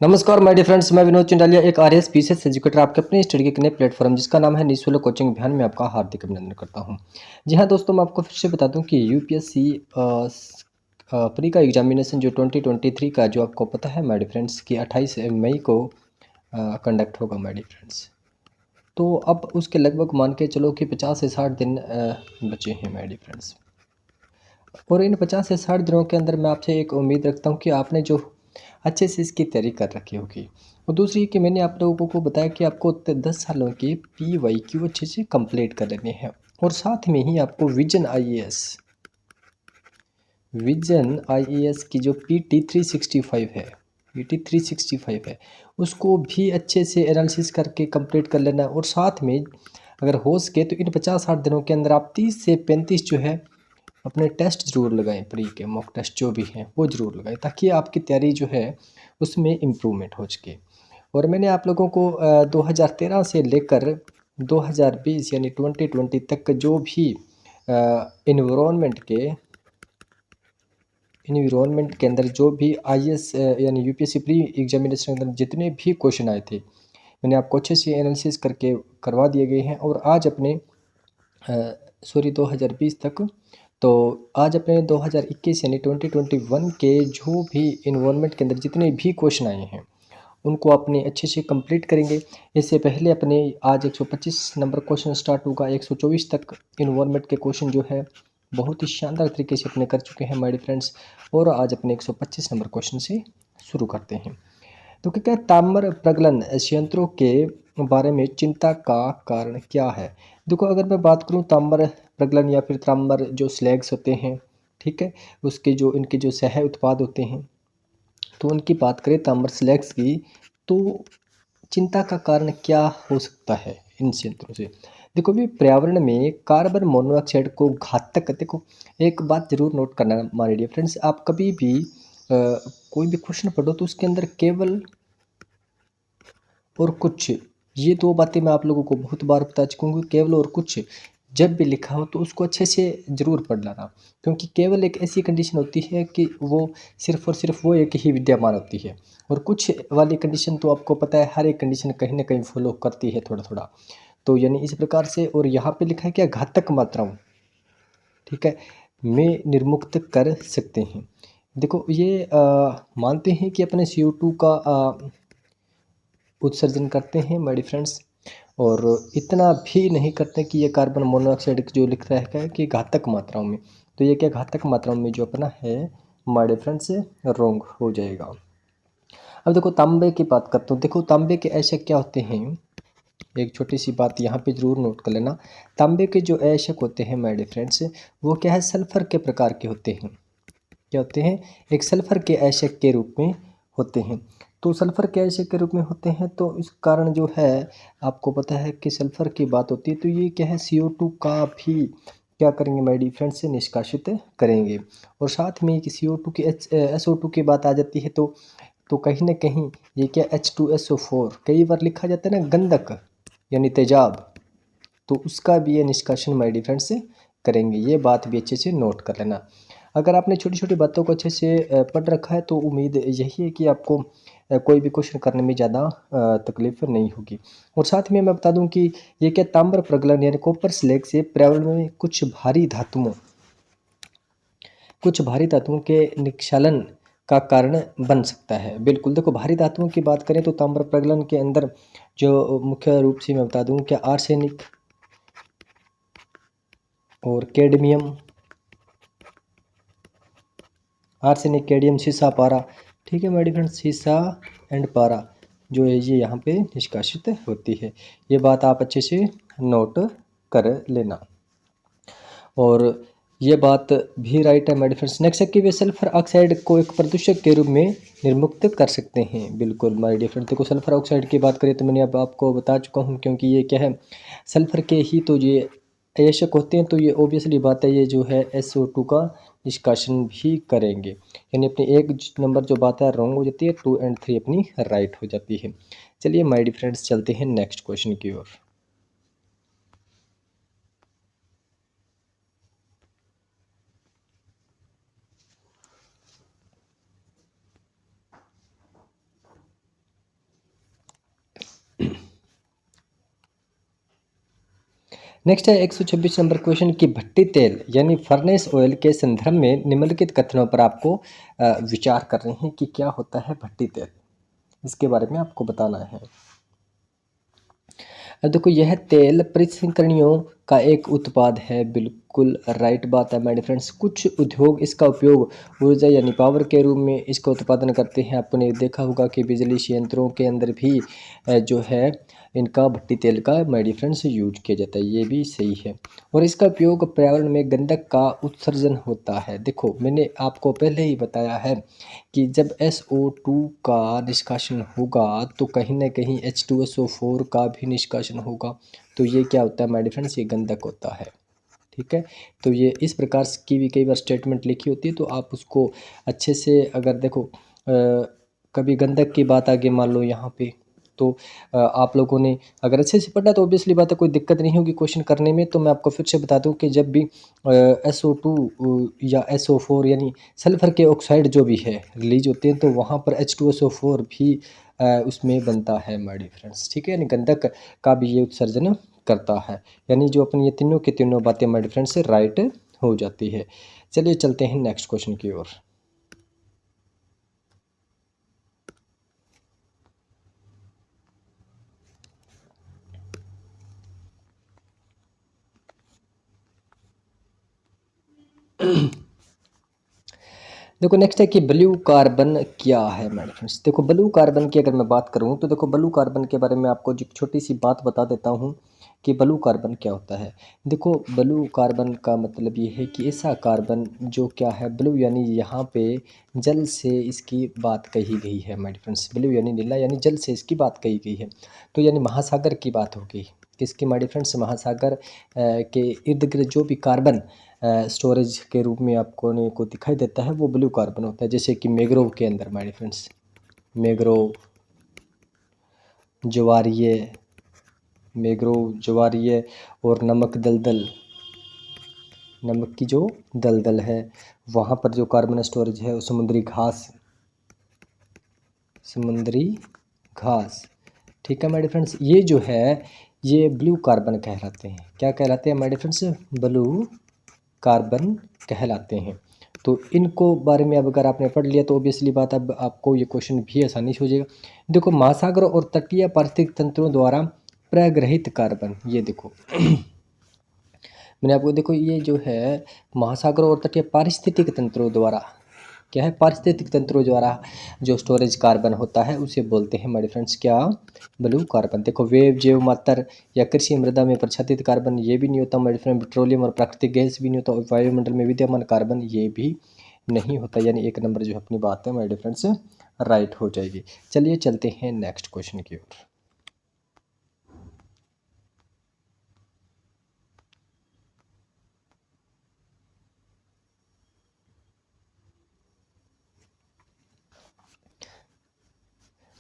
नमस्कार my dear friends, मैं विनोद चंडालिया एक आरएएस पीसीएस एजुकेटर आपके अपने स्टडी के नए प्लेटफॉर्म जिसका नाम है निःशुल्क कोचिंग अभियान में आपका हार्दिक अभिनंदन करता हूं। जी हां दोस्तों, मैं आपको फिर से बता दूं कि यूपीएससी प्री का एग्जामिनेशन जो 2023 का जो आपको पता है माय डियर फ्रेंड्स कि 28 मई को कंडक्ट होगा माय डियर फ्रेंड्स। तो अब उसके लगभग मान के चलो कि 50 से 60 दिन बचे हैं माय डियर फ्रेंड्स। और इन 50 से 60 दिनों के अंदर मैं आपसे एक उम्मीद रखता हूँ कि आपने जो अच्छे से इसकी तैयारी कर रखी होगी। और दूसरी कि मैंने आप लोगों को बताया कि आपको 10 सालों के पीवाईक्यू अच्छे से कंप्लीट कर लेने हैं। और साथ में ही आपको विजन आईएएस की जो PT 365 है, PT 365 है, उसको भी अच्छे से एनालिसिस करके कंप्लीट कर लेना। और साथ में अगर हो सके तो इन 50-60 दिनों के अंदर आप 30 से 35 जो है अपने टेस्ट ज़रूर लगाएं, प्री के मॉक टेस्ट जो भी हैं वो ज़रूर लगाएं, ताकि आपकी तैयारी जो है उसमें इम्प्रूवमेंट हो सके। और मैंने आप लोगों को 2013 से लेकर 2020 यानी 2020 तक जो भी इन्वायरमेंट के अंदर जो भी आईएएस यानी यूपीएससी प्री एग्जामिनेशन के अंदर जितने भी क्वेश्चन आए थे, मैंने आपको अच्छे से एनालिसिस करके करवा दिए गए हैं। और आज अपने सॉरी 2020 तक, तो आज अपने 2021 यानी 2021 के जो भी इन्वायरमेंट के अंदर जितने भी क्वेश्चन आए हैं उनको अपने अच्छे से कंप्लीट करेंगे। इससे पहले अपने आज 125 नंबर क्वेश्चन स्टार्ट होगा, 124 तक इन्वायरमेंट के क्वेश्चन जो है बहुत ही शानदार तरीके से अपने कर चुके हैं माय डियर फ्रेंड्स। और आज अपने 125 नंबर क्वेश्चन से शुरू करते हैं। तो क्या क्या ताम्र प्रगलन संयंत्रों के बारे में चिंता का कारण क्या है। देखो, अगर मैं बात करूं ताम्र प्रगलन या फिर ताम्र जो स्लैग्स होते हैं, ठीक है, उसके जो इनके जो सह उत्पाद होते हैं, तो उनकी बात करें ताम्र स्लैग्स की, तो चिंता का कारण क्या हो सकता है इन संयंत्रों से। देखो भी, पर्यावरण में कार्बन मोनोऑक्साइड को घातक, देखो एक बात जरूर नोट करना माय डियर फ्रेंड्स, आप कभी भी कोई भी क्वेश्चन पढ़ो तो उसके अंदर केवल और कुछ, ये दो बातें मैं आप लोगों को बहुत बार बता चुका हूँ। केवल और कुछ जब भी लिखा हो तो उसको अच्छे से ज़रूर पढ़ लेना, क्योंकि केवल एक ऐसी कंडीशन होती है कि वो सिर्फ और सिर्फ वो एक ही विद्यमान होती है। और कुछ वाली कंडीशन तो आपको पता है हर एक कंडीशन कहीं ना कहीं फॉलो करती है थोड़ा थोड़ा। तो यानी इस प्रकार से, और यहाँ पे लिखा है क्या, घातक मात्राओं, ठीक है, में निर्मुक्त कर सकते हैं। देखो ये मानते हैं कि अपने CO2 का उत्सर्जन करते हैं माय डियर फ्रेंड्स। और इतना भी नहीं करते कि ये कार्बन मोनोऑक्साइड जो लिख रहा है कि घातक मात्राओं में, तो ये क्या घातक मात्राओं में जो अपना है माय डियर फ्रेंड्स रॉन्ग हो जाएगा। अब देखो तांबे की बात करता हूँ। देखो तांबे के ऐसे क्या होते हैं, एक छोटी सी बात यहाँ पे जरूर नोट कर लेना। तांबे के जो अयस्क होते हैं माय डियर फ्रेंड्स, वो क्या है, सल्फर के प्रकार के होते हैं। क्या होते हैं, एक सल्फर के अयस्क के रूप में होते हैं। तो सल्फर के अयस्क के रूप में होते हैं, तो इस कारण जो है आपको पता है कि सल्फर की बात होती है तो ये क्या है, CO2 का भी क्या करेंगे माय डियर फ्रेंड्स से निष्कासित करेंगे। और साथ में कि CO2 की SO2 की बात आ जाती है, तो कहीं ना कहीं ये क्या, H2SO4 कई बार लिखा जाता है ना, गंधक यानी तेजाब, तो उसका भी ये निष्कासन माय डियर फ्रेंड्स करेंगे। ये बात भी अच्छे से नोट कर लेना। अगर आपने छोटी छोटी बातों को अच्छे से पढ़ रखा है तो उम्मीद यही है कि आपको कोई भी क्वेश्चन करने में ज़्यादा तकलीफ नहीं होगी। और साथ में मैं बता दूं कि ये क्या, ताम्र प्रगलन यानी कॉपर स्लैग से पर्यावरण में कुछ भारी धातुओं के निक्षालन का कारण बन सकता है। बिल्कुल, देखो भारी धातुओं की बात करें तो ताम्र प्रगलन के अंदर जो मुख्य रूप से मैं बता दूं कि आर्सेनिक और कैडमियम, आर्सेनिक, कैडमियम, सीसा, पारा, ठीक है माय डियर फ्रेंड्स, सीसा एंड पारा जो है ये यहाँ पे निष्कासित होती है। ये बात आप अच्छे से नोट कर लेना। और ये बात भी राइट है माय डियर फ्रेंड्स। नेक्स्ट है कि वे सल्फर ऑक्साइड को एक प्रदूषक के रूप में निर्मुक्त कर सकते हैं। बिल्कुल माय डियर फ्रेंड्स, देखो सल्फर ऑक्साइड की बात करें तो मैंने अब आपको बता चुका हूँ, क्योंकि ये क्या है, सल्फर के ही तो ये अयस्क होते हैं, तो ये ऑब्वियसली बात है, ये जो है SO2 का निष्कासन भी करेंगे। यानी अपनी एक नंबर जो बात है रॉन्ग हो जाती है, 2 और 3 अपनी राइट हो जाती है। चलिए माय डियर फ्रेंड्स चलते हैं नेक्स्ट क्वेश्चन की ओर। नेक्स्ट है 126 नंबर क्वेश्चन कि भट्टी तेल यानी फर्नेस ऑयल के संदर्भ में निम्नलिखित कथनों पर आपको विचार कर रहे हैं कि क्या होता है भट्टी तेल, इसके बारे में आपको बताना है। अब देखो यह तेल परिसंकरणियों का एक उत्पाद है, बिल्कुल राइट बात है मेरे फ्रेंड्स। कुछ उद्योग इसका उपयोग ऊर्जा यानी पावर के रूप में इसका उत्पादन करते हैं। आपने देखा होगा कि बिजली संयंत्रों के अंदर भी जो है इनका भट्टी तेल का मेरे फ्रेंड्स यूज किया जाता है, ये भी सही है। और इसका उपयोग पर्यावरण में गंधक का उत्सर्जन होता है। देखो मैंने आपको पहले ही बताया है कि जब SO2 का निष्कासन होगा तो कहीं ना कहीं H2SO4 का भी निष्कासन होगा। तो ये क्या होता है माय फ्रेंड्स, ये गंधक होता है। ठीक है, तो ये इस प्रकार की भी कई बार स्टेटमेंट लिखी होती है, तो आप उसको अच्छे से अगर देखो कभी गंधक की बात आगे मान लो यहाँ पे, तो आप लोगों ने अगर अच्छे से पढ़ा तो ऑब्वियसली बात है कोई दिक्कत नहीं होगी क्वेश्चन करने में। तो मैं आपको फिर से बता दूं कि जब भी SO2 या SO4 यानी सल्फर के ऑक्साइड जो भी है रिलीज होते हैं, तो वहाँ पर H2SO4 भी उसमें बनता है हमारे फ्रेंड्स। ठीक है, यानी गंधक का भी ये उत्सर्जन करता है। यानी जो अपन ये तीनों के तीनों बातें हमारे फ्रेंड्स से राइट हो जाती है। चलिए चलते हैं नेक्स्ट क्वेश्चन की ओर। देखो नेक्स्ट है कि ब्लू कार्बन क्या है मेरे फ्रेंड्स। देखो ब्लू कार्बन की अगर मैं बात करूं तो देखो ब्लू कार्बन के बारे में आपको एक छोटी सी बात बता देता हूं कि ब्लू कार्बन क्या होता है। देखो ब्लू कार्बन का मतलब ये है कि ऐसा कार्बन जो क्या है ब्लू, यानी यहाँ पे जल से इसकी बात कही गई है मेरे फ्रेंड्स। ब्लू यानी नीला, यानी जल से इसकी बात कही गई है। तो यानी महासागर की बात होगी किसकी मेरे फ्रेंड्स, महासागर के इर्द गिर्द जो भी कार्बन स्टोरेज के रूप में आपको ने को दिखाई देता है वो ब्लू कार्बन होता है। जैसे कि मैंग्रोव के अंदर माय फ्रेंड्स, मैंग्रोव, ज्वारीय, मैंग्रोव, ज्वारीय और नमक दलदल, नमक की जो दलदल है वहाँ पर जो कार्बन स्टोरेज है, समुद्री घास, समुद्री घास। ठीक है मेरे फ्रेंड्स, ये जो है ये ब्लू कार्बन कहलाते हैं। क्या कहलाते हैं मेरे फ्रेंड्स, ब्लू कार्बन कहलाते हैं। तो इनको बारे में अब अगर आपने पढ़ लिया तो ऑब्वियसली बात अब आपको ये क्वेश्चन भी आसानी से हो जाएगा। देखो महासागर और तटीय पारिस्थितिक तंत्रों द्वारा प्रग्रहित कार्बन, ये देखो मैंने आपको देखो ये जो है महासागर और तटीय पारिस्थितिक तंत्रों द्वारा क्या है, पारिस्थितिक तंत्रों द्वारा जो स्टोरेज कार्बन होता है उसे बोलते हैं मेरे फ्रेंड्स क्या, ब्लू कार्बन। देखो वेव, जैव मात्र या कृषि मृदा में प्रच्छादित कार्बन ये भी नहीं होता मेरे फ्रेंड। पेट्रोलियम और प्राकृतिक गैस भी नहीं होता। वायुमंडल में विद्यमान कार्बन ये भी नहीं होता। यानी एक नंबर जो अपनी बात है मेरे फ्रेंड्स राइट हो जाएगी। चलिए चलते हैं नेक्स्ट क्वेश्चन की ओर।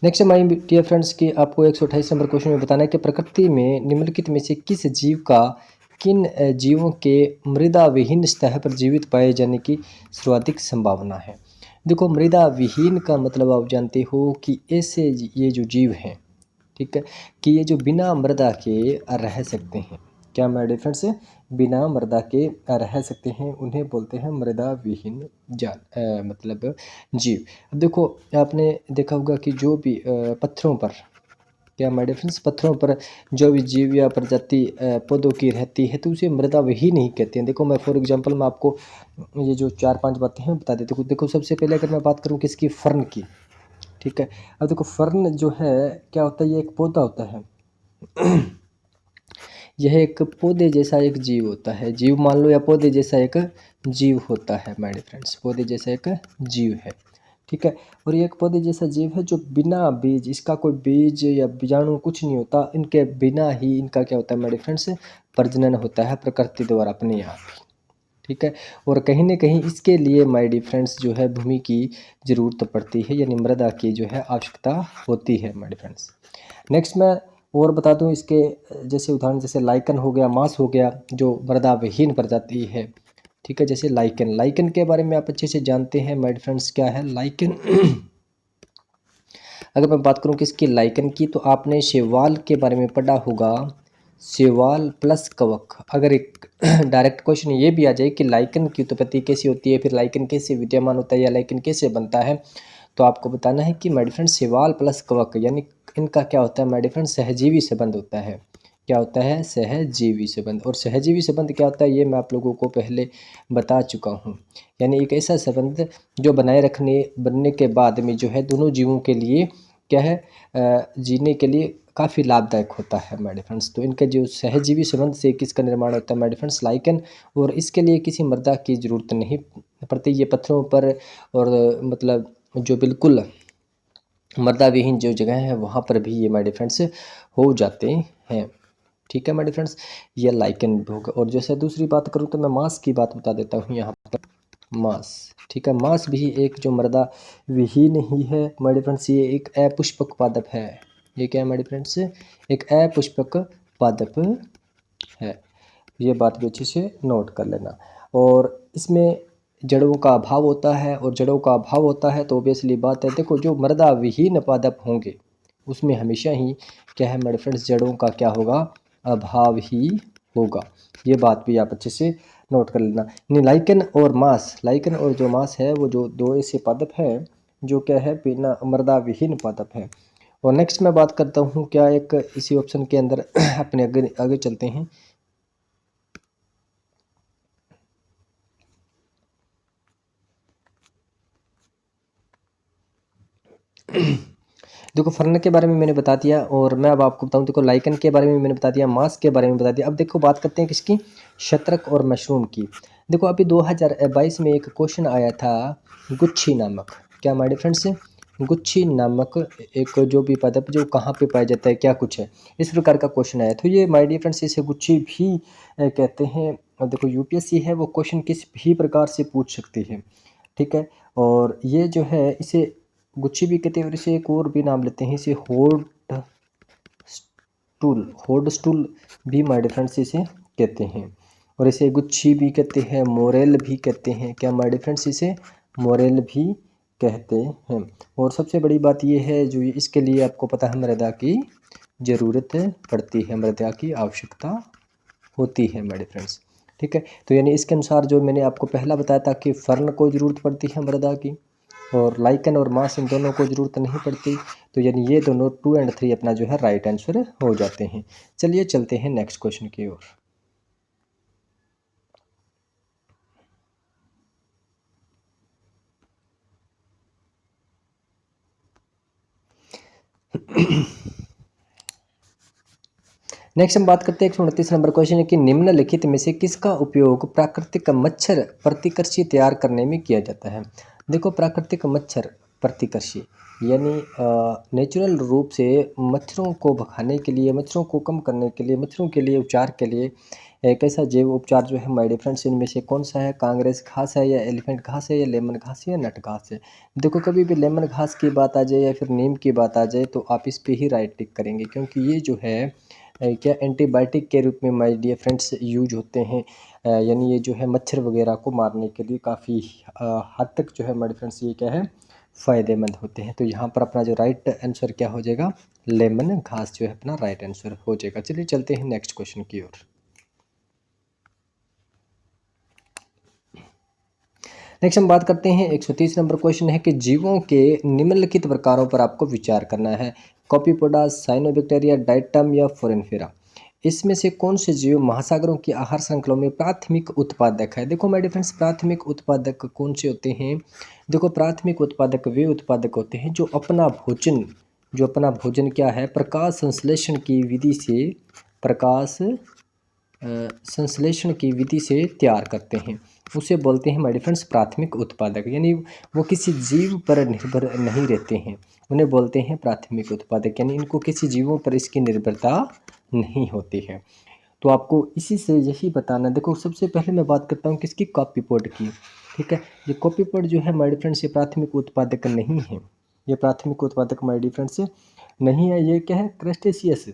नेक्स्ट माय डियर फ्रेंड्स कि आपको 128 नंबर क्वेश्चन में बताना है कि प्रकृति में निम्नलिखित में से किस जीव का किन जीवों के मृदा विहीन सतह पर जीवित पाए जाने की सर्वाधिक संभावना है। देखो मृदा विहीन का मतलब आप जानते हो कि ऐसे ये जो जीव हैं, ठीक है, कि ये जो बिना मृदा के रह सकते हैं। क्या मेरे डिफरेंस है, बिना मृदा के रह सकते हैं, उन्हें बोलते हैं मृदा विहीन मतलब जीव। अब देखो आपने देखा होगा कि जो भी पत्थरों पर, क्या मेरे डिफरेंस, पत्थरों पर जो भी जीव या प्रजाति पौधों की रहती है तो उसे मृदा विहीन ही कहते हैं। देखो मैं फॉर एग्जांपल मैं आपको ये जो 4-5 बातें हैं बता देता हूँ। देखो सबसे पहले अगर मैं बात करूँ किसकी, फर्न की। ठीक है, अब देखो फर्न जो है क्या होता है, ये एक पौधा होता है। यह एक पौधे जैसा एक जीव होता है, जीव मान लो, या पौधे जैसा एक जीव होता है मेरे फ्रेंड्स, पौधे जैसा एक जीव है। ठीक है, और ये एक पौधे जैसा जीव है जो बिना बीज, इसका कोई बीज या बीजाणु कुछ नहीं होता, इनके बिना ही इनका क्या होता है मेरे फ्रेंड्स, प्रजनन होता है प्रकृति द्वारा अपने आप ही। ठीक है, और कहीं ना कहीं इसके लिए माय डियर फ्रेंड्स जो है भूमि की ज़रूरत पड़ती है, यानी मृदा की जो है आवश्यकता होती है माय डियर फ्रेंड्स। नेक्स्ट मैं और बता दूं इसके जैसे उदाहरण, जैसे लाइकन हो गया, मांस हो गया, जो मृदा विहीन प्रजाति है। ठीक है, जैसे लाइकन, लाइकन के बारे में आप अच्छे से जानते हैं माय डियर फ्रेंड्स, क्या है लाइकन। अगर मैं बात करूं किसकी, लाइकन की, तो आपने शैवाल के बारे में पढ़ा होगा। शैवाल प्लस कवक। अगर एक डायरेक्ट क्वेश्चन ये भी आ जाए कि लाइकन की उत्पत्ति कैसी होती है, फिर लाइकन कैसे विद्यमान होता है या लाइकन कैसे बनता है, तो आपको बताना है कि माय डियर फ्रेंड्स शैवाल प्लस कवक यानी इनका क्या होता है माय डियर फ्रेंड्स, सहजीवी संबंध होता है। क्या होता है? सहजीवी संबंध। और सहजीवी संबंध क्या होता है ये मैं आप लोगों को पहले बता चुका हूँ। यानी एक ऐसा संबंध जो बनाए रखने बनने के बाद में जो है दोनों जीवों के लिए क्या है, जीने के लिए काफ़ी लाभदायक होता है माय डियर फ्रेंड्स। तो इनके जो सहजीवी संबंध से किसका निर्माण होता है माय डियर फ्रेंड्स, लाइकन। और इसके लिए किसी मृदा की ज़रूरत नहीं पड़ती। ये पत्थरों पर और मतलब जो बिल्कुल मृदा विहीन जो जगह है वहाँ पर भी ये माय डियर फ्रेंड्स हो जाते हैं। ठीक है माय डियर फ्रेंड्स, ये लाइकन होगा। और जैसे दूसरी बात करूँ तो मैं मांस की बात बता देता हूँ यहाँ पर। मांस, ठीक है, मांस भी एक जो मृदा विहीन ही है माय डियर फ्रेंड्स, ये एक अपुष्पक पादप है। ये क्या है माय डियर फ्रेंड्स, एक अपुष्पक पादप है। ये बात भी अच्छे से नोट कर लेना। और इसमें जड़ों का अभाव होता है, और जड़ों का अभाव होता है तो ऑब्वियसली बात है, देखो जो मृदा विहीन पादप होंगे उसमें हमेशा ही क्या है मेरे फ्रेंड्स, जड़ों का क्या होगा, अभाव ही होगा। ये बात भी आप अच्छे से नोट कर लेना। नहीं, लाइकन और मांस, लाइकन और जो मांस है वो जो दो ऐसे पादप हैं जो क्या है, बिना मृदा विहीन पादप है। और नेक्स्ट मैं बात करता हूँ क्या, एक इसी ऑप्शन के अंदर अपने आगे आगे चलते हैं। देखो फर्न के बारे में मैंने बता दिया, और मैं अब आपको बताऊं, देखो लाइकन के बारे में मैंने बता दिया, मांस के बारे में बता दिया। अब देखो बात करते हैं किसकी, शतरक और मशरूम की। देखो अभी 2022 में एक क्वेश्चन आया था, गुच्छी नामक, क्या माय डियर फ्रेंड्स, गुच्छी नामक एक जो भी पादप जो कहाँ पे पाया जाता है, क्या कुछ है, इस प्रकार का क्वेश्चन आया। तो ये माय डियर फ्रेंड्स इसे गुच्छी भी कहते हैं। और देखो यूपीएससी है वो क्वेश्चन किस भी प्रकार से पूछ सकती है, ठीक है। और ये जो है इसे गुच्छी भी कहते हैं, और इसे एक और भी नाम लेते हैं, इसे होड स्टूल, होड स्टूल भी माय डियर फ्रेंड्स इसे कहते हैं। और इसे गुच्छी भी कहते हैं, मोरेल भी कहते हैं, क्या माय डियर फ्रेंड्स, इसे मोरेल भी कहते हैं। और सबसे बड़ी बात यह है जो इसके लिए आपको पता है मृदा की ज़रूरत पड़ती है, मृदा की आवश्यकता होती है माय डियर फ्रेंड्स, ठीक है। तो यानी इसके अनुसार जो मैंने आपको पहला बताया था कि फर्न को ज़रूरत पड़ती है मृदा की, और लाइकन और मांस इन दोनों को ज़रूरत नहीं पड़ती। तो यानी ये दोनों 2 और 3 अपना जो है राइट आंसर हो जाते हैं। चलिए चलते हैं नेक्स्ट क्वेश्चन की ओर। नेक्स्ट हम बात करते हैं 129 नंबर क्वेश्चन है कि निम्नलिखित में से किसका उपयोग प्राकृतिक मच्छर प्रतिकृषि तैयार करने में किया जाता है। देखो प्राकृतिक मच्छर प्रतिकृषि यानी नेचुरल रूप से मच्छरों को भगाने के लिए, मच्छरों को कम करने के लिए, मच्छरों के लिए उपचार के लिए एक ऐसा जैव उपचार जो है माय डियर फ्रेंड्स, इनमें से कौन सा है, कांग्रेस घास है या एलिफेंट घास है या लेमन घास है या नट घास है। देखो कभी भी लेमन घास की बात आ जाए या फिर नीम की बात आ जाए तो आप इस पे ही राइट टिक करेंगे, क्योंकि ये जो है क्या एंटीबायोटिक के रूप में माय डियर फ्रेंड्स यूज होते हैं। यानी ये जो है मच्छर वगैरह को मारने के लिए काफ़ी हद तक जो है माय डियर फ्रेंड्स ये क्या है, फ़ायदेमंद होते हैं। तो यहाँ पर अपना जो राइट आंसर क्या हो जाएगा, लेमन घास जो है अपना राइट आंसर हो जाएगा। चलिए चलते हैं नेक्स्ट क्वेश्चन की ओर। नेक्स्ट हम बात करते हैं 130 नंबर क्वेश्चन है कि जीवों के निम्नलिखित प्रकारों पर आपको विचार करना है, कॉपीपोडा, साइनोबैक्टीरिया, डाइटम या फोरेनफेरा। इसमें से कौन से जीव महासागरों की आहार श्रृंखलाओं में प्राथमिक उत्पादक है। देखो माय डियर फ्रेंड्स प्राथमिक उत्पादक कौन से होते हैं, देखो प्राथमिक उत्पादक वे उत्पादक होते हैं जो अपना भोजन, जो अपना भोजन क्या है, प्रकाश संश्लेषण की विधि से, प्रकाश संश्लेषण की विधि से तैयार करते हैं, उसे बोलते हैं माय डियर फ्रेंड्स प्राथमिक उत्पादक। यानी वो किसी जीव पर निर्भर नहीं रहते हैं, उन्हें बोलते हैं प्राथमिक उत्पादक। यानी इनको किसी जीवों पर इसकी निर्भरता नहीं होती है। तो आपको इसी से यही बताना, देखो सबसे पहले मैं बात करता हूँ किसकी, कॉपीपोड की, ठीक है। ये कॉपीपोड जो है माय डियर फ्रेंड्स ये प्राथमिक उत्पादक नहीं है, ये प्राथमिक उत्पादक माय डियर फ्रेंड्स नहीं है। ये क्या है, क्रस्टेशियस,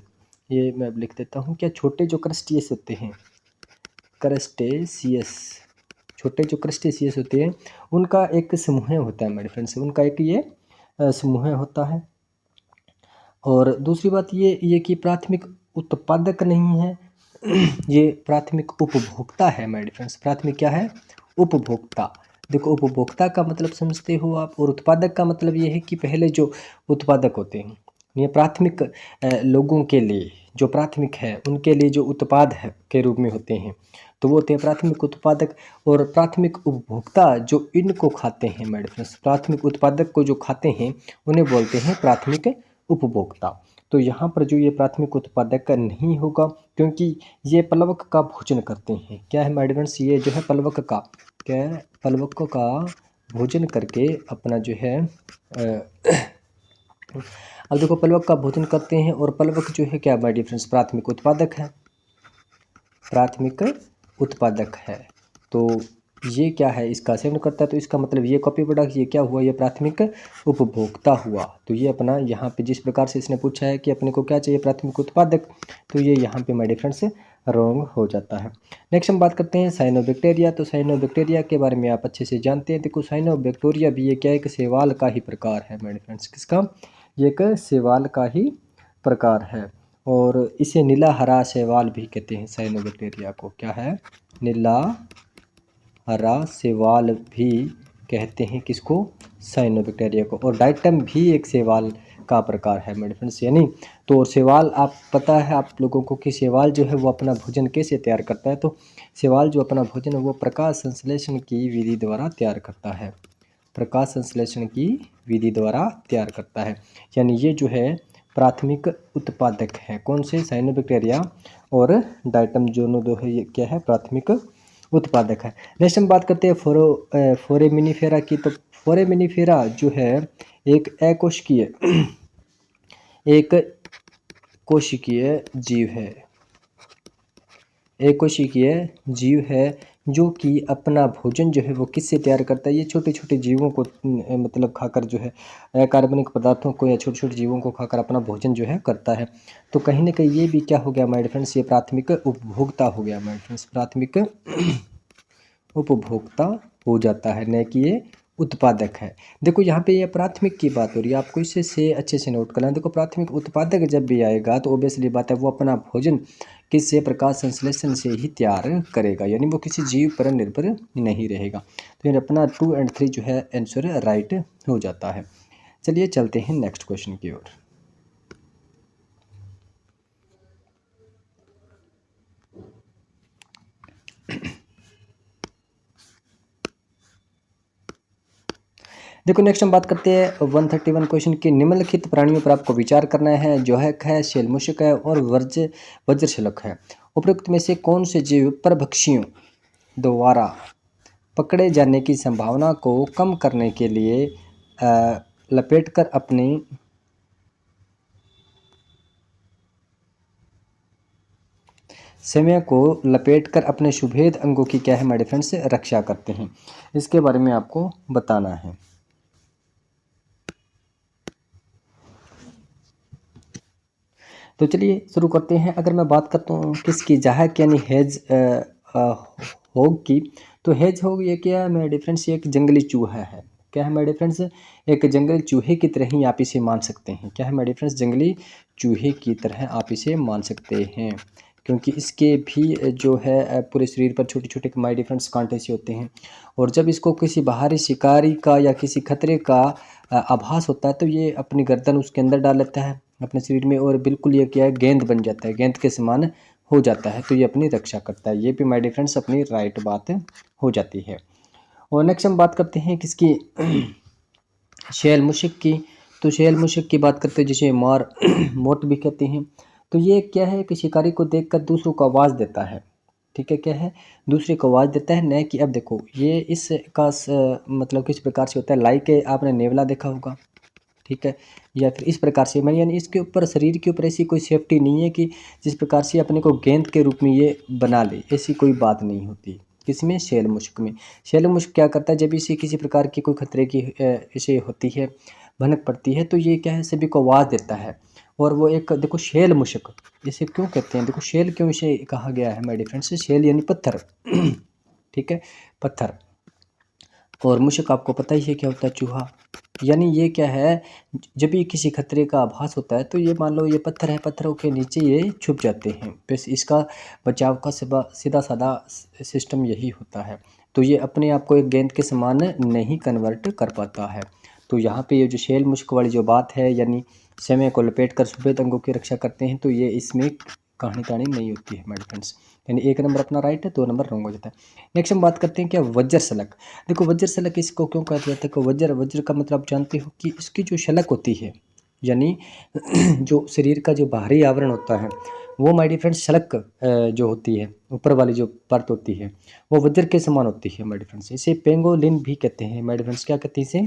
ये मैं अब लिख देता हूँ, क्या छोटे जो क्रस्टियस होते हैं, क्रस्टेशियस, छोटे जो क्रस्टेशियस होते हैं उनका एक समूह होता है मेरे फ्रेंड्स, उनका एक ये समूह होता है। और दूसरी बात ये कि प्राथमिक उत्पादक नहीं है, ये प्राथमिक उपभोक्ता है माय डियर फ्रेंड्स। प्राथमिक क्या है? उपभोक्ता। देखो उपभोक्ता का मतलब समझते हो आप, और उत्पादक का मतलब ये है कि पहले जो उत्पादक होते हैं, ये प्राथमिक लोगों के लिए जो प्राथमिक है उनके लिए जो उत्पाद है के रूप में होते हैं, तो वो होते हैं प्राथमिक उत्पादक। और प्राथमिक उपभोक्ता जो इनको खाते हैं माय डियर फ्रेंड्स, प्राथमिक उत्पादक को जो खाते हैं उन्हें बोलते हैं प्राथमिक उपभोक्ता। तो यहाँ पर जो ये प्राथमिक उत्पादक का नहीं होगा, क्योंकि ये प्लवक का भोजन करते हैं। क्या है माय डियर फ्रेंड्स? ये जो है प्लवक का, क्या है, प्लवकों का भोजन करके अपना जो है अब देखो प्लवक का भोजन करते हैं, और प्लवक जो है क्या माय डियर फ्रेंड्स? प्राथमिक उत्पादक है, प्राथमिक उत्पादक है। तो ये क्या है? इसका सेवन करता है, तो इसका मतलब ये कॉपी प्रोडक्ट, ये क्या हुआ? ये प्राथमिक उपभोक्ता हुआ। तो ये अपना यहाँ पे जिस प्रकार से इसने पूछा है कि अपने को क्या चाहिए, प्राथमिक उत्पादक, तो ये यहाँ पे माय डियर फ्रेंड्स रॉन्ग हो जाता है। नेक्स्ट हम बात करते हैं साइनोबैक्टीरिया। तो साइनोबैक्टीरिया के बारे में आप अच्छे से जानते हैं। देखो साइनोबैक्टीरिया भी ये क्या है? एक शैवाल का ही प्रकार है माय डियर फ्रेंड्स। किसका? ये एक शैवाल का ही प्रकार है, और इसे नीला हरा शैवाल भी कहते हैं। साइनोबैक्टीरिया को क्या है? नीला हरा शैवाल भी कहते हैं। किसको? साइनोबैक्टीरिया को। और डाइटम भी एक शैवाल का प्रकार है माय डियर फ्रेंड्स, यानी तो शैवाल, आप पता है आप लोगों को कि शैवाल जो है वो अपना भोजन कैसे तैयार करता है? तो शैवाल जो अपना भोजन है वो प्रकाश संश्लेषण की विधि द्वारा तैयार करता है, प्रकाश संश्लेषण की विधि द्वारा तैयार करता है। यानी ये जो है प्राथमिक उत्पादक है। कौन से? साइनोबैक्टीरिया और डाइटम दोनों दो है, ये क्या है? प्राथमिक उत्पादक है। नेक्स्ट हम बात करते हैं फोरेमिनिफेरा की। तो फोरेमिनिफेरा जो है एक अकोशिकीय एक कोशिकीय जीव है, अकोशिकीय जीव है, जो कि अपना भोजन जो है वो किससे तैयार करता है? ये छोटे छोटे जीवों को मतलब खाकर जो है अकार्बनिक पदार्थों को या छोटे छोटे जीवों को खाकर अपना भोजन जो है करता है। तो कहीं ना कहीं ये भी क्या हो गया माय डियर फ्रेंड्स? ये प्राथमिक उपभोक्ता हो गया माय डियर फ्रेंड्स, प्राथमिक उपभोक्ता हो जाता है, न कि ये उत्पादक है। देखो यहाँ पे ये प्राथमिक की बात हो रही है, आपको इसे से अच्छे से नोट करना है। देखो प्राथमिक उत्पादक जब भी आएगा तो ऑब्वियसली बात है वो अपना भोजन किससे? प्रकाश संश्लेषण से ही तैयार करेगा, यानी वो किसी जीव पर निर्भर नहीं रहेगा। तो यानी अपना 2 और 3 जो है आंसर राइट हो जाता है। चलिए चलते हैं नेक्स्ट क्वेश्चन की ओर। देखो नेक्स्ट हम बात करते हैं 131 क्वेश्चन की। निम्नलिखित प्राणियों पर आपको विचार करना है। जोहक है, शैलमूषक है और वज्रशलक है। उपरोक्त में से कौन से जीव परभक्षियों द्वारा पकड़े जाने की संभावना को कम करने के लिए लपेटकर अपनी समय को लपेटकर अपने शुभेद अंगों की क्या है माय डियर फ्रेंड्स? रक्षा करते हैं। इसके बारे में आपको बताना है। तो चलिए शुरू करते हैं। अगर मैं बात करता हूँ किसकी? जाहक यानी हेज होग की। तो हेज होग ये क्या है मेरे डिफरेंस? ये एक जंगली चूहा है। क्या है मेरे डिफरेंस? एक जंगली चूहे की तरह ही आप इसे मान सकते हैं। क्या है मेरे डिफरेंस? जंगली चूहे की तरह आप इसे मान सकते हैं, क्योंकि इसके भी जो है पूरे शरीर पर छोटे छोटे माय डिफरेंस कांटे से होते हैं। और जब इसको किसी बाहरी शिकारी का या किसी खतरे का आभास होता है तो ये अपनी गर्दन उसके अंदर डाल लेता है अपने शरीर में, और बिल्कुल ये क्या है? गेंद बन जाता है, गेंद के समान हो जाता है। तो ये अपनी रक्षा करता है। ये भी माय डियर फ्रेंड्स अपनी राइट बात हो जाती है। और नेक्स्ट हम बात करते हैं किसकी? शैल मुश्क की। तो शैल मुश्क की बात करते हैं जिसे मोट भी कहते हैं। तो ये क्या है कि शिकारी को देखकर दूसरों को आवाज़ देता है। ठीक है, क्या है? दूसरे को आवाज़ देता है, न कि अब देखो ये इसका मतलब किस प्रकार से होता है? लाइक आपने नेवला देखा होगा, ठीक है, या फिर इस प्रकार से मैं, यानी इसके ऊपर शरीर के ऊपर ऐसी कोई सेफ्टी नहीं है कि जिस प्रकार से अपने को गेंद के रूप में ये बना ले, ऐसी कोई बात नहीं होती। किसमें? शैल मुश्क में। शैल मुश्क क्या करता है? जब इसे किसी प्रकार की कोई खतरे की इसे होती है, भनक पड़ती है, तो ये क्या है? सभी को आवाज़ देता है। और वो एक देखो शैल मुश्क इसे क्यों कहते हैं? देखो शैल क्यों इसे कहा गया है माय डियर फ्रेंड्स? शैल यानी पत्थर। ठीक है, पत्थर। और मूषक आपको पता ही है क्या होता है, चूहा। यानी ये क्या है, जब भी किसी खतरे का आभास होता है तो ये मान लो ये पत्थर है, पत्थरों के नीचे ये छुप जाते हैं। बस इसका बचाव का सीधा साधा सिस्टम यही होता है। तो ये अपने आप को एक गेंद के समान नहीं कन्वर्ट कर पाता है। तो यहाँ पे ये जो शेल मुश्क वाली जो बात है, यानी समय को लपेट कर सफेद अंगों की रक्षा करते हैं, तो ये इसमें कहानी नहीं होती है मेरे फ्रेंड्स। यानी 1 नंबर अपना राइट है, 2 नंबर रॉन्ग हो जाता है। नेक्स्ट हम बात करते हैं क्या, वज्र शलक। देखो वज्र शलक इसको क्यों कहा जाता है कि वज्र का मतलब आप जानते हो कि इसकी जो शलक होती है, यानी जो शरीर का जो बाहरी आवरण होता है वो माय डियर फ्रेंड्स शलक जो होती है, ऊपर वाली जो परत होती है वो वज्र के समान होती है माय डियर फ्रेंड्स। इसे पेंगोलिन भी कहते हैं माय डियर फ्रेंड्स। क्या कहते हैं इसे,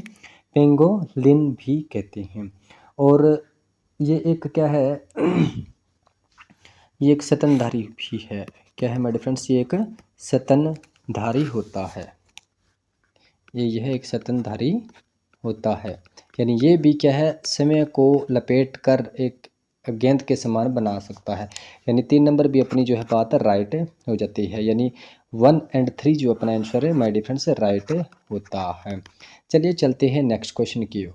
पेंगोलिन भी कहते हैं। और ये एक क्या है ये एक सतनधारी भी है। क्या है माय डियर फ्रेंड्स, ये एक सतनधारी होता है। यह एक सतनधारी होता है। यानी ये भी क्या है, समय को लपेट कर एक गेंद के समान बना सकता है। यानी 3 नंबर भी अपनी जो है बात राइट हो जाती है। यानी 1 और 3 जो अपना आंसर है माय डियर फ्रेंड्स राइट होता है। चलिए चलते हैं नेक्स्ट क्वेश्चन की ओर।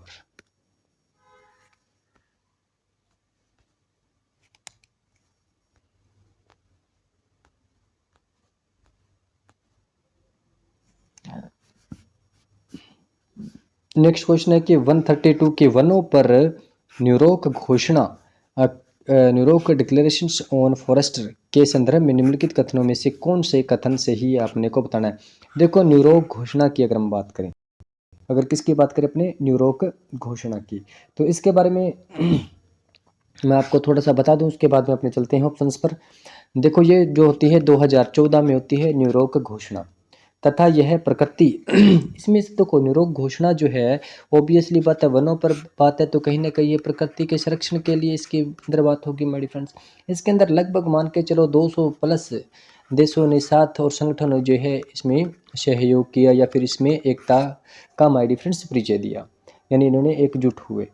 नेक्स्ट क्वेश्चन है कि 132 के वनों पर न्यूयॉर्क घोषणा न्यूयॉर्क डिक्लेरेशंस ऑन फॉरेस्ट के संदर्भ में निम्नलिखित कथनों में से कौन से कथन सही है आपने को बताना है। देखो न्यूयॉर्क घोषणा की अगर हम बात करें, अगर किसकी बात करें अपने न्यूयॉर्क घोषणा की, तो इसके बारे में मैं आपको थोड़ा सा बता दूं, उसके बाद में अपने चलते हैं ऑप्शंस पर। देखो ये जो होती है 2014 में होती है न्यूयॉर्क घोषणा, तथा यह प्रकृति इसमें से देखो न्यूयॉर्क घोषणा जो है ऑब्वियसली बात है वनों पर बात है, तो कहीं ना कहीं ये प्रकृति के संरक्षण के लिए इसके अंदर बात होगी माय डियर फ्रेंड्स। इसके अंदर लगभग मान के चलो 200 प्लस देशों ने साथ और संगठनों जो है इसमें सहयोग किया या फिर इसमें एकता का माय डियर फ्रेंड्स परिचय दिया, यानी इन्होंने एकजुट हुए।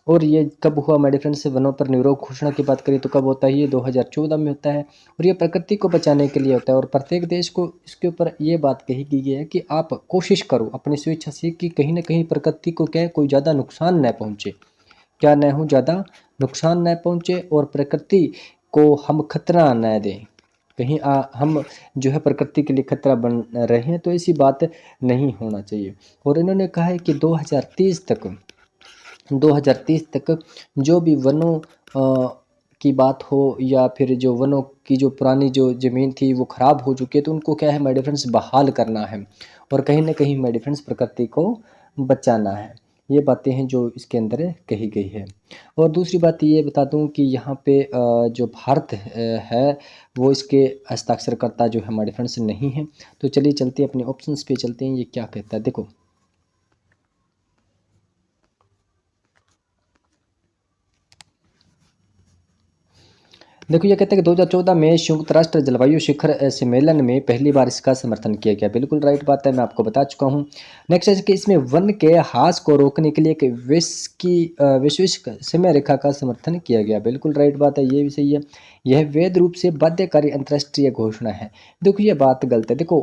और ये कब हुआ माय डियर फ्रेंड्स, वनों पर न्यूयॉर्क घोषणा की बात करें तो कब होता है, ये 2014 में होता है। और ये प्रकृति को बचाने के लिए होता है और प्रत्येक देश को इसके ऊपर ये बात कही गई है कि आप कोशिश करो अपनी स्वेच्छा से कि कहीं ना कहीं प्रकृति को क्या है कोई ज़्यादा नुकसान न पहुँचे, क्या न हो ज़्यादा नुकसान न पहुँचे, और प्रकृति को हम खतरा न दें। कहीं हम जो है प्रकृति के लिए खतरा बन रहे हैं, तो ऐसी बात नहीं होना चाहिए। और इन्होंने कहा है कि 2030 तक जो भी वनों की बात हो या फिर जो वनों की जो पुरानी जो ज़मीन थी वो ख़राब हो चुकी है, तो उनको क्या है माय डियर फ्रेंड्स बहाल करना है और कहीं ना कहीं माय डियर फ्रेंड्स प्रकृति को बचाना है। ये बातें हैं जो इसके अंदर कही गई है। और दूसरी बात ये बता दूं कि यहाँ पे जो भारत है वो इसके हस्ताक्षरकर्ता जो है हमारे फ्रेंड्स नहीं है। तो चलिए चलते हैं अपने ऑप्शंस पे चलते हैं, ये क्या कहता है देखो। देखो ये कहते हैं कि 2014 में संयुक्त राष्ट्र जलवायु शिखर सम्मेलन में पहली बार इसका समर्थन किया गया। बिल्कुल राइट बात है, मैं आपको बता चुका हूँ। नेक्स्ट है कि इसमें वन के ह्रास को रोकने के लिए एक वैश्विक समय रेखा का समर्थन किया गया। बिल्कुल राइट बात है, ये भी सही है। यह वैध रूप से बाध्यकारी अंतर्राष्ट्रीय घोषणा है। देखो ये बात गलत है। देखो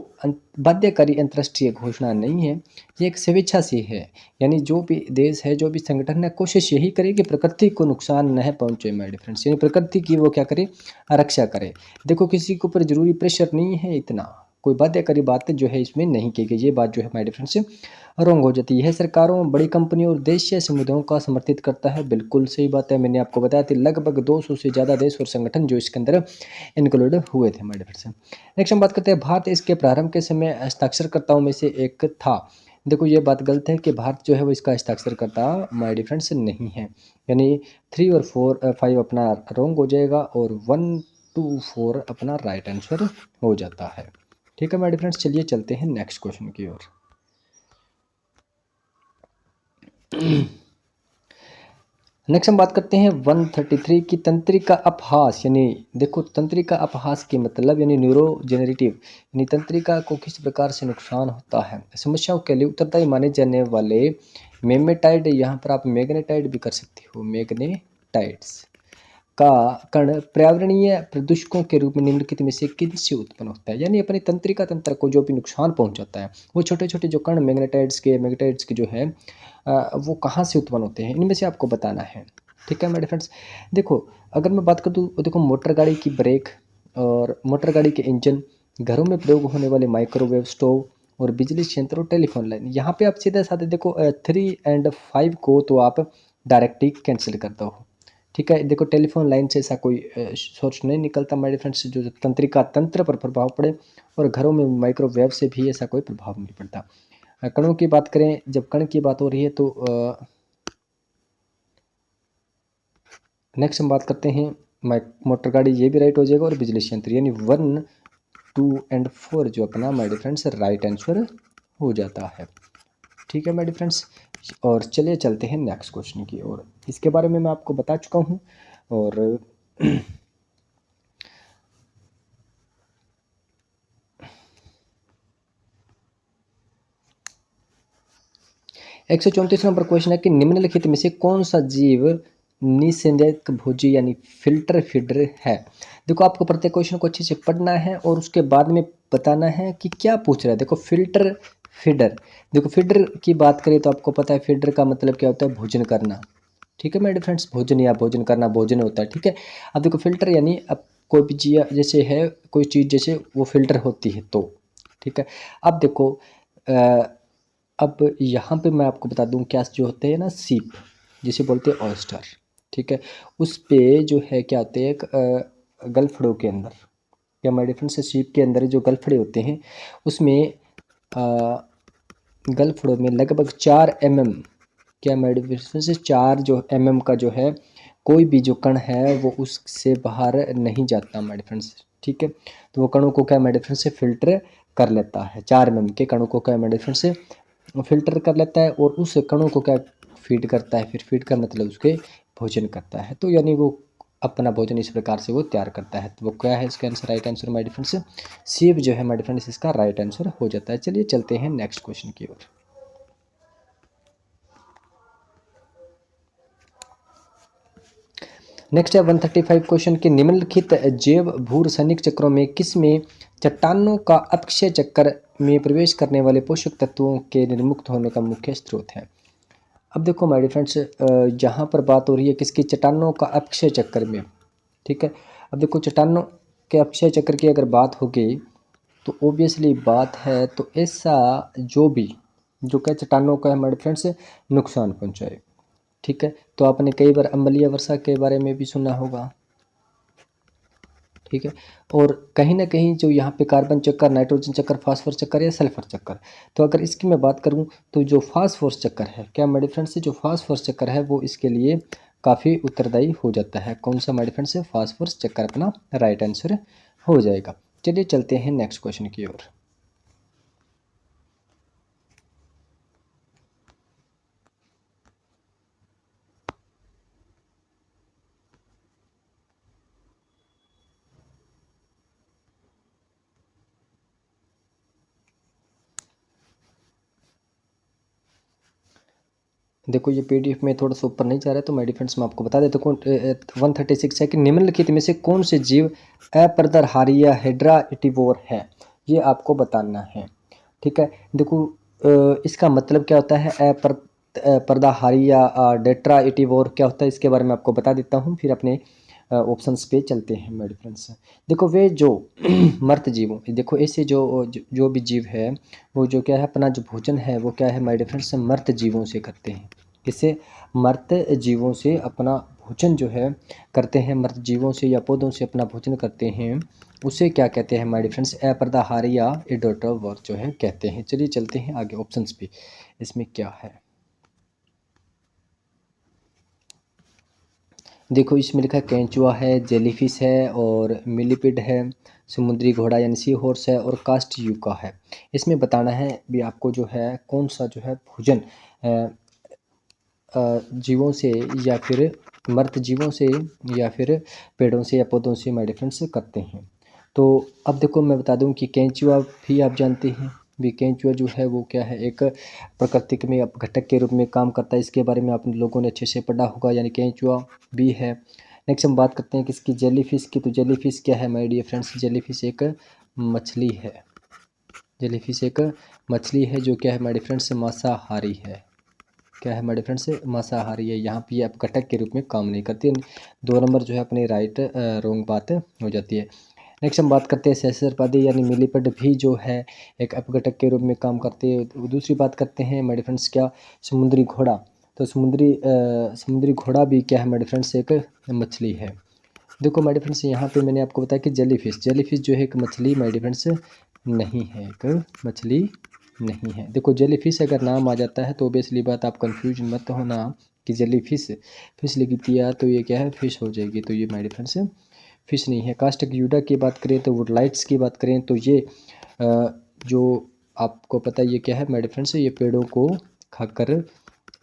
बाध्यकारी अंतर्राष्ट्रीय घोषणा नहीं है, ये एक स्वेच्छा से है। यानी जो भी देश है जो भी संगठन है कोशिश यही करे कि प्रकृति को नुकसान न पहुंचे माय डियर फ्रेंड्स, यानी प्रकृति की वो क्या करे, रक्षा करे। देखो किसी के ऊपर जरूरी प्रेशर नहीं है, इतना कोई बाध्यकारी बात जो है इसमें नहीं की गई। ये बात जो है माय डियर फ्रेंड्स रॉन्ग हो जाती है। सरकारों, बड़ी कंपनियों और देशीय समुदायों का समर्थित करता है। बिल्कुल सही बात है, मैंने आपको बताया था लगभग 200 से ज़्यादा देश और संगठन जो इसके अंदर इंक्लूड हुए थे माय डियर फ्रेंड्स। नेक्स्ट हम बात करते हैं भारत इसके प्रारंभ के समय हस्ताक्षरकर्ताओं में से एक था। देखो ये बात गलत है कि भारत जो है वो इसका हस्ताक्षरकर्ता माय डियर फ्रेंड्स नहीं है। यानी 3 और 5 अपना रॉन्ग हो जाएगा और 1 2 4 अपना राइट आंसर हो जाता है। ठीक है माय डियर फ्रेंड्स, चलिए चलते हैं नेक्स्ट क्वेश्चन की ओर। नेक्स्ट हम बात करते हैं 133 की तंत्रिका अपहास। यानी देखो तंत्रिका अपहास के मतलब यानी न्यूरोजेनरेटिव, यानी तंत्रिका को किस प्रकार से नुकसान होता है। समस्याओं के लिए उत्तरदायी माने जाने वाले मेग्नेटाइड, यहाँ पर आप मैग्नेटाइड भी कर सकते हो, मैग्नेटाइड्स का कण पर्यावरणीय प्रदूषकों के रूप में निम्नलिखित में से किन से उत्पन्न होता है। यानी अपनी तंत्रिका तंत्र को जो भी नुकसान पहुंचाता है वो छोटे छोटे जो कण मैग्नेटाइड्स के जो है वो कहाँ से उत्पन्न होते हैं, इनमें से आपको बताना है। ठीक है मेरे फ्रेंड्स, देखो अगर मैं बात कर दूँ, देखो मोटर गाड़ी की ब्रेक और मोटर गाड़ी के इंजन, घरों में प्रयोग होने वाले माइक्रोवेव स्टोव और बिजली संयंत्र और टेलीफोन लाइन, यहाँ पे आप सीधे साधे देखो 3 और 5 को तो आप डायरेक्ट ही कैंसिल करते हो। ठीक है, देखो टेलीफोन लाइन से ऐसा कोई सोर्स नहीं निकलता मेरे फ्रेंड्स जो तंत्रिका तंत्र पर प्रभाव पड़े, और घरों में माइक्रोवेव से भी ऐसा कोई प्रभाव नहीं पड़ता। कणों की बात करें, जब कण की बात हो रही है तो नेक्स्ट हम बात करते हैं मोटर गाड़ी, ये भी राइट हो जाएगा, और बिजली संयंत्र, यानी 1, 2 और 4 जो अपना my dear friends right answer हो जाता है। ठीक है माय डियर फ्रेंड्स, और चलिए चलते हैं नेक्स्ट क्वेश्चन की ओर। इसके बारे में मैं आपको बता चुका हूँ, और 134 नंबर क्वेश्चन है कि निम्नलिखित में से कौन सा जीव निसंदेहक भोजी यानी फिल्टर फीडर है। देखो आपको प्रत्येक क्वेश्चन को अच्छे से पढ़ना है और उसके बाद में बताना है कि क्या पूछ रहा है। देखो फिल्टर फीडर, देखो फीडर की बात करें तो आपको पता है फीडर का मतलब क्या होता है, भोजन करना। ठीक है मेरे फ्रेंड्स, भोजन या भोजन करना भोजन होता है। ठीक है, अब देखो फिल्टर यानी अब कोई भी चीज जैसे है, कोई चीज़ जैसे वो फिल्टर होती है तो। ठीक है, अब देखो अब यहाँ पे मैं आपको बता दूँ क्या जो होते हैं ना, सीप जिसे बोलते हैं ऑयस्टर। ठीक है, उस पे जो है क्या होते हैं, एक गलफड़ों के अंदर, क्या हमारे डिफरेंस से सीप के अंदर जो गलफड़े होते हैं उसमें गलफड़ों में लगभग 4 mm, क्या हमारे डिफरेंस से 4 mm का जो है कोई भी जो कण है वो उससे बाहर नहीं जाता हमारे डिफरेंस। ठीक है, तो वो कणों को क्या हमारे डिफरेंस से फिल्टर कर लेता है, 4 mm के कणों को क्या हमारे डिफरेंस से फिल्टर कर लेता है, और उस कणों को क्या फीड करता है, फिर फीड का मतलब उसके भोजन करता है। तो यानी वो अपना भोजन इस प्रकार से वो तैयार करता है। तो वो क्या है इसका answer, right answer my difference सीप जो है माय डिफरेंस इसका राइट आंसर हो जाता है। चलिए चलते हैं नेक्स्ट क्वेश्चन की ओर। नेक्स्ट है 135 क्वेश्चन के निम्नलिखित जैव भू रासायनिक चक्रों में किस में चट्टानों का अपक्षय चक्र में प्रवेश करने वाले पोषक तत्वों के निर्मुक्त होने का मुख्य स्रोत है। अब देखो माय डियर फ्रेंड्स, जहाँ पर बात हो रही है किसकी, चट्टानों का अपक्षय चक्र में। ठीक है, अब देखो चट्टानों के अपक्षय चक्र की अगर बात होगी तो ऑब्वियसली बात है, तो ऐसा जो भी जो क्या चट्टानों का हमारे फ्रेंड्स नुकसान पहुंचाए। ठीक है, तो आपने कई बार अम्लीय वर्षा के बारे में भी सुना होगा। ठीक है, और कहीं ना कहीं जो यहाँ पे कार्बन चक्कर, नाइट्रोजन चक्कर, फास्फोरस चक्कर या सल्फर चक्कर, तो अगर इसकी मैं बात करूँ तो जो फास्फोरस चक्कर है, क्या मेरे फ्रेंड से जो फास्फोरस चक्कर है वो इसके लिए काफ़ी उत्तरदायी हो जाता है। कौन सा मेरे फ्रेंड से, फास्फोरस चक्कर अपना राइट आंसर हो जाएगा। चलिए चलते हैं नेक्स्ट क्वेश्चन की ओर। देखो ये पीडीएफ में थोड़ा सा ऊपर नहीं जा रहा है, तो मैं डिफरेंस में आपको बता देता हूँ। 136 है कि निम्नलिखित में से कौन से जीव अपर्दरहारी या हेड्रा इटिवोर है, ये आपको बताना है। ठीक है, देखो इसका मतलब क्या होता है, पर्दाहारी या डेट्रा इटिवोर क्या होता है, इसके बारे में आपको बता देता हूँ, फिर अपने ऑप्शंस पे चलते हैं मेरे फ्रेंड्स। देखो वे जो मर्त जीवों, देखो ऐसे जो भी जीव है वो जो क्या है अपना जो भोजन है वो क्या है माय डियर फ्रेंड्स मर्त जीवों से करते हैं। इससे मर्त जीवों से अपना भोजन जो है करते हैं, मर्त जीवों से या पौधों से अपना भोजन करते हैं, उसे क्या कहते हैं माय डियर फ्रेंड्स, अपर्दाहारी या इडोटोवर जो है कहते हैं। चलिए चलते हैं आगे ऑप्शंस पे, इसमें क्या है। देखो इसमें लिखा है केंचुआ है, जेलीफिश है, और मिलीपिड है, समुद्री घोड़ा यानी सी हॉर्स है, और कास्ट यूका है। इसमें बताना है भी आपको जो है कौन सा जो है भोजन जीवों से या फिर मर्त जीवों से या फिर पेड़ों से या पौधों से माय डिफरेंस करते हैं। तो अब देखो मैं बता दूं कि केंचुआ भी आप जानते हैं भी, केंचुआ जो है वो क्या है, एक प्राकृतिक में घटक के रूप में काम करता है। इसके बारे में आप लोगों ने अच्छे से पढ़ा होगा, यानी केंचुआ भी है। नेक्स्ट हम बात करते हैं किसकी, जेलीफिश की। तो जेलीफिश क्या है माय डियर फ्रेंड्स, जेलीफिश एक मछली है। जेलीफिश एक मछली है जो क्या है माय डियर फ्रेंड्स, मांसाहारी है। क्या है माय डियर फ्रेंड्स, मांसाहारी है। यहाँ पे ये अपघटक के रूप में काम नहीं करती। 2 नंबर जो है अपनी राइट रॉन्ग बात हो जाती है। नेक्स्ट हम बात करते हैं सहस्त्रपादी यानी मिलीपड भी जो है एक अपघटक के रूप में काम करती है। दूसरी बात करते हैं माय डियर फ्रेंड्स क्या, समुद्री घोड़ा। तो समुद्री घोड़ा भी क्या है माय डियर फ्रेंड्स, एक मछली है। देखो माय डियर फ्रेंड्स यहाँ पे मैंने आपको बताया कि जेलीफिश जो है एक मछली माय डियर फ्रेंड्स नहीं है, एक मछली नहीं है। देखो जेलीफिश अगर नाम आ जाता है तो ऑब्वियसली बात आप कंफ्यूज मत होना कि जेलीफिश फिश लिखी दिया तो ये क्या है, फिश हो जाएगी। तो ये माय डियर फ्रेंड्स फिश नहीं है। कास्टक्यूडा की बात करें तो वुडलाइट्स की बात करें तो ये जो आपको पता है ये क्या है माय डियर फ्रेंड्स, ये पेड़ों को खाकर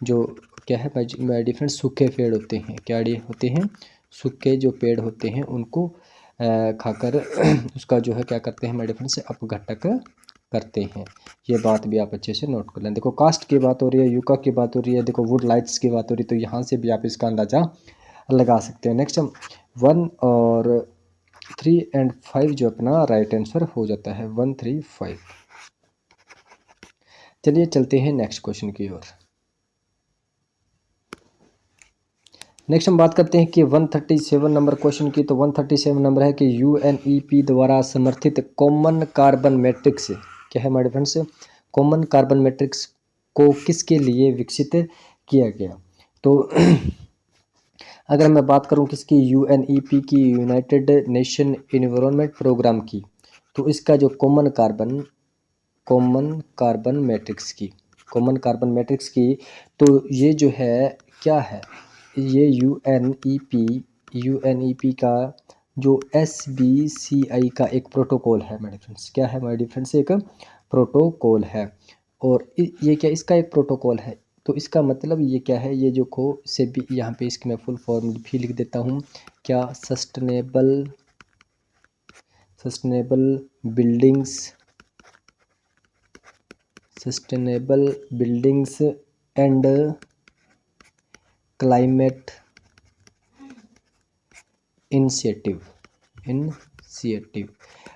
जो क्या है माय डियर फ्रेंड्स, सूखे पेड़ होते हैं। क्या होते हैं, सूखे जो पेड़ होते हैं उनको खाकर उसका जो है क्या करते हैं माय डियर फ्रेंड्स, अपघटक करते हैं। ये बात भी आप अच्छे से नोट कर लें। देखो कास्ट की बात हो रही है, यूका की बात हो रही है, देखो वुड लाइट्स की बात हो रही है, तो यहाँ से भी आप इसका अंदाज़ा लगा सकते हैं। नेक्स्ट हम 1 और 3 एंड 5 जो अपना राइट आंसर हो जाता है, 1 3 5। चलिए चलते हैं नेक्स्ट क्वेश्चन की ओर। नेक्स्ट हम बात करते हैं कि 137 नंबर क्वेश्चन की। तो 137 नंबर है कि यूएनईपी द्वारा समर्थित कॉमन कार्बन मैट्रिक्स क्या है my dear friends, common carbon matrix को किसके लिए विकसित किया गया। तो अगर मैं बात करूं किसकी, यूएनईपी की, यूनाइटेड नेशन एनवायरनमेंट प्रोग्राम की, तो इसका जो कॉमन कार्बन मैट्रिक्स की, तो ये जो है क्या है, ये यूएनईपी का जो SBCI का एक प्रोटोकॉल है माय डियर फ्रेंड्स। क्या है माय डियर फ्रेंड्स, एक प्रोटोकॉल है। और ये क्या इसका एक प्रोटोकॉल है, तो इसका मतलब ये क्या है, ये जो को से भी यहाँ पे इसकी मैं फुल फॉर्म भी लिख देता हूँ। क्या, sustainable buildings and climate initiative.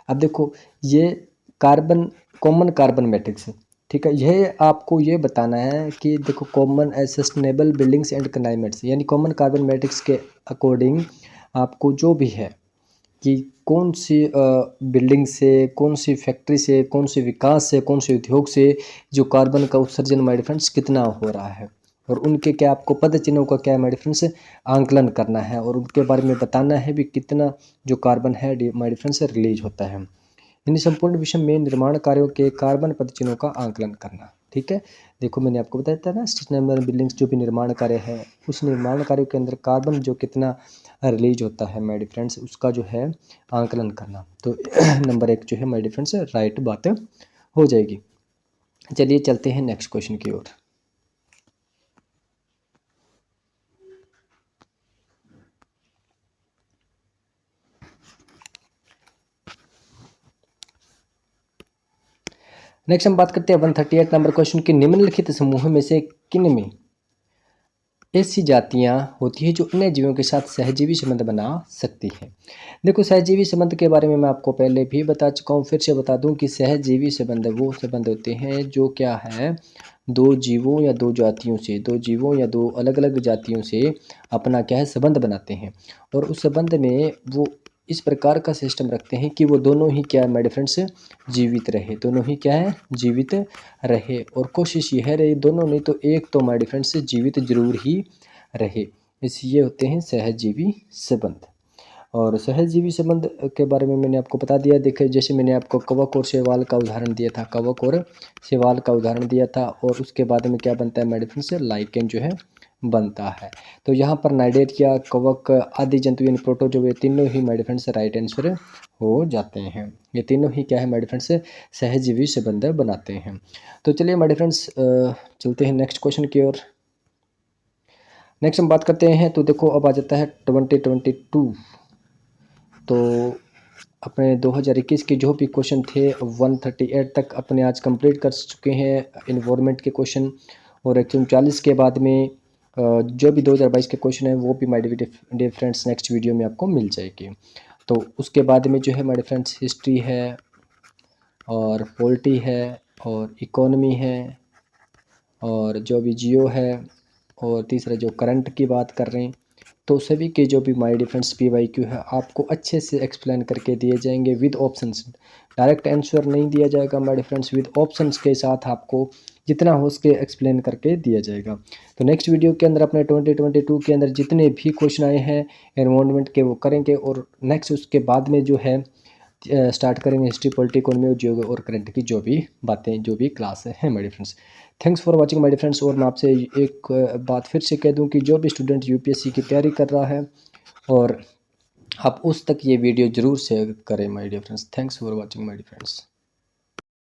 अब देखो ये कॉमन कार्बन मैट्रिक्स, ठीक है। यह आपको ये बताना है कि देखो common sustainable buildings and climates यानी कॉमन कार्बन मैट्रिक्स के अकॉर्डिंग आपको जो भी है कि कौन सी बिल्डिंग से, कौन सी फैक्ट्री से, कौन से विकास से, कौन से उद्योग से जो कार्बन का उत्सर्जन माय डियर फ्रेंड्स कितना हो रहा है, और उनके क्या आपको पद चिन्हों का क्या माय डियर फ्रेंड्स आंकलन करना है, और उनके बारे में बताना है भी कितना जो कार्बन है माय डियर फ्रेंड्स रिलीज होता है। यानी संपूर्ण विषय में निर्माण कार्यों के कार्बन पद चिन्हों का आंकलन करना, ठीक है। देखो मैंने आपको बताया था ना, सस्टेनेबल बिल्डिंग्स जो भी निर्माण कार्य है उस निर्माण कार्यों के अंदर कार्बन जो कितना रिलीज होता है माय डियर फ्रेंड्स, उसका जो है आंकलन करना। तो नंबर 1 जो है माय डियर फ्रेंड्स राइट बात हो जाएगी। चलिए चलते हैं नेक्स्ट क्वेश्चन की ओर। नेक्स्ट हम बात करते हैं 138 नंबर क्वेश्चन की। निम्नलिखित समूह में से किन में ऐसी जातियां होती है जो अन्य जीवों के साथ सहजीवी संबंध बना सकती है। देखो सहजीवी संबंध के बारे में मैं आपको पहले भी बता चुका हूँ, फिर से बता दूं कि सहजीवी संबंध वो संबंध होते हैं जो क्या है, दो जीवों या दो अलग अलग जातियों से अपना क्या है संबंध बनाते हैं, और उस संबंध में वो इस प्रकार का सिस्टम रखते हैं कि वो दोनों ही क्या है माय डियर फ्रेंड्स जीवित रहे, दोनों ही क्या है जीवित रहे, और कोशिश यह रही दोनों नहीं तो एक तो माय डियर फ्रेंड्स जीवित जरूर ही रहे। इसलिए होते हैं सहजीवी संबंध। और सहजीवी संबंध के बारे में मैंने आपको बता दिया। देखिए जैसे मैंने आपको कवक और शैवाल का उदाहरण दिया था, और उसके बाद में क्या बनता है माय डियर फ्रेंड्स, लाइकेन जो है बनता है। तो यहाँ पर नाइडेरिया, कवक आदि जंतु यानी प्रोटोजोआ, ये तीनों ही my dear friends right answer हो जाते हैं। ये तीनों ही क्या है माय डियर फ्रेंड्स सहजीवी संबंध बनाते हैं। तो चलिए माय डियर फ्रेंड्स चलते हैं नेक्स्ट क्वेश्चन की ओर। नेक्स्ट हम बात करते हैं, तो देखो अब आ जाता है 2022। तो अपने 2021 के जो भी क्वेश्चन थे 138 तक अपने आज कंप्लीट कर चुके हैं इन्वायरमेंट के क्वेश्चन, और 139 के बाद में जो भी 2022 के क्वेश्चन है वो भी my dear friends next video में आपको मिल जाएगी। तो उसके बाद में जो है माय डियर फ्रेंड्स हिस्ट्री है और पॉलिटी है और इकोनॉमी है और जो भी जियो है और तीसरा जो करंट की बात कर रहे हैं। तो सभी के जो भी माय डिफरेंस PYQ है आपको अच्छे से एक्सप्लेन करके दिए जाएंगे विद ऑप्शंस। डायरेक्ट आंसर नहीं दिया जाएगा माय डिफरेंस, विद ऑप्शंस के साथ आपको जितना हो सके एक्सप्लेन करके दिया जाएगा। तो नेक्स्ट वीडियो के अंदर अपने 2022 के अंदर जितने भी क्वेश्चन आए हैं एनवायरनमेंट के वो करेंगे और नेक्स्ट उसके बाद में जो है स्टार्ट करेंगे हिस्ट्री पॉलिटी इकोनॉमी जो और करंट की जो भी बातें जो भी क्लास है my dear friends. Thanks for watching my dear friends. और मैं आपसे एक बात फिर से कह दूं कि जो भी स्टूडेंट UPSC की तैयारी कर रहा है और आप उस तक ये वीडियो ज़रूर शेयर करें my dear friends. Thanks for watching my dear friends.